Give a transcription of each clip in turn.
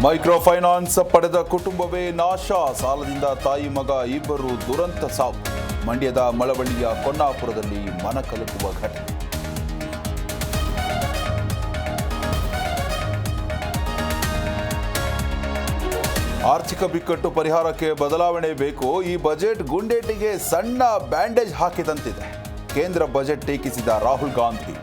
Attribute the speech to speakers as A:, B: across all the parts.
A: Micro finance ಪಡೆದ ಕುಟುಂಬವೇ ನಾಶ. ಸಾಲದಿಂದ ತಾಯಿ ಮಗ ಇಬ್ಬರು ದುರಂತ ಸಾವು. ಮಂಡ್ಯದ ಮಳವಳ್ಳಿಯ ಕೊನ್ನಾಪುರದಲ್ಲಿ ಮನಕಲಕುವ ಘಟನೆ. ಆರ್ಥಿಕ ಬಿಕ್ಕಟ್ಟು ಪರಿಹಾರಕ್ಕೆ ಬದಲಾವಣೆ ಬೇಕು. ಈ ಬಜೆಟ್ ಗುಂಡೇಟಿಗೆ ಸಣ್ಣ ಬ್ಯಾಂಡೇಜ್ ಹಾಕಿದಂತಿದೆ. ಕೇಂದ್ರ ಬಜೆಟ್ ಟೀಕಿಸಿದ ರಾಹುಲ್ ಗಾಂಧಿ.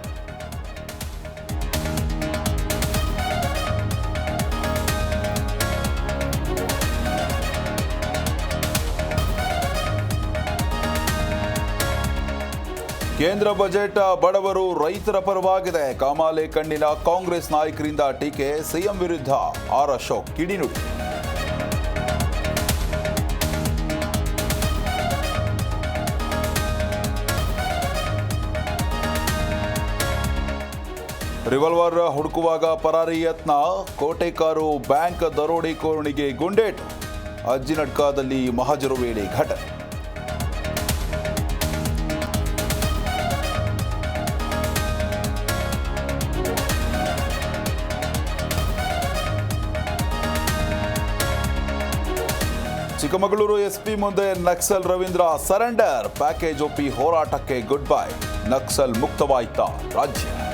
A: ಕೇಂದ್ರ ಬಜೆಟ್ ಬಡವರು ರೈತರ ಪರವಾಗಿದೆ. ಕಾಮಾಲೆ ಕಣ್ಣಿನ ಕಾಂಗ್ರೆಸ್ ನಾಯಕರಿಂದ ಟೀಕೆ. ಸಿಎಂ ವಿರುದ್ಧ ಆರ್ ಅಶೋಕ್ ಕಿಡಿನುಡಿ. ರಿವಾಲ್ವರ್ ಹುಡುಕುವಾಗ ಪರಾರಿ ಯತ್ನ. ಕೋಟೆಕಾರು ಬ್ಯಾಂಕ್ ದರೋಡೆಕೋರನಿಗೆ ಗುಂಡೇಟು. ಅಜ್ಜಿನಡ್ಕದಲ್ಲಿ ಮಹಜರು ವೇಳೆ ಘಟನೆ. ಚಿಕ್ಕಮಗಳೂರು ಎಸ್ಪಿ ಮುಂದೆ ನಕ್ಸಲ್ ರವೀಂದ್ರ ಸರೆಂಡರ್. ಪ್ಯಾಕೇಜ್ ಒಪ್ಪಿ ಹೋರಾಟಕ್ಕೆ ಗುಡ್ ಬೈ. ನಕ್ಸಲ್ ಮುಕ್ತವಾಯಿತಾ ರಾಜ್ಯ.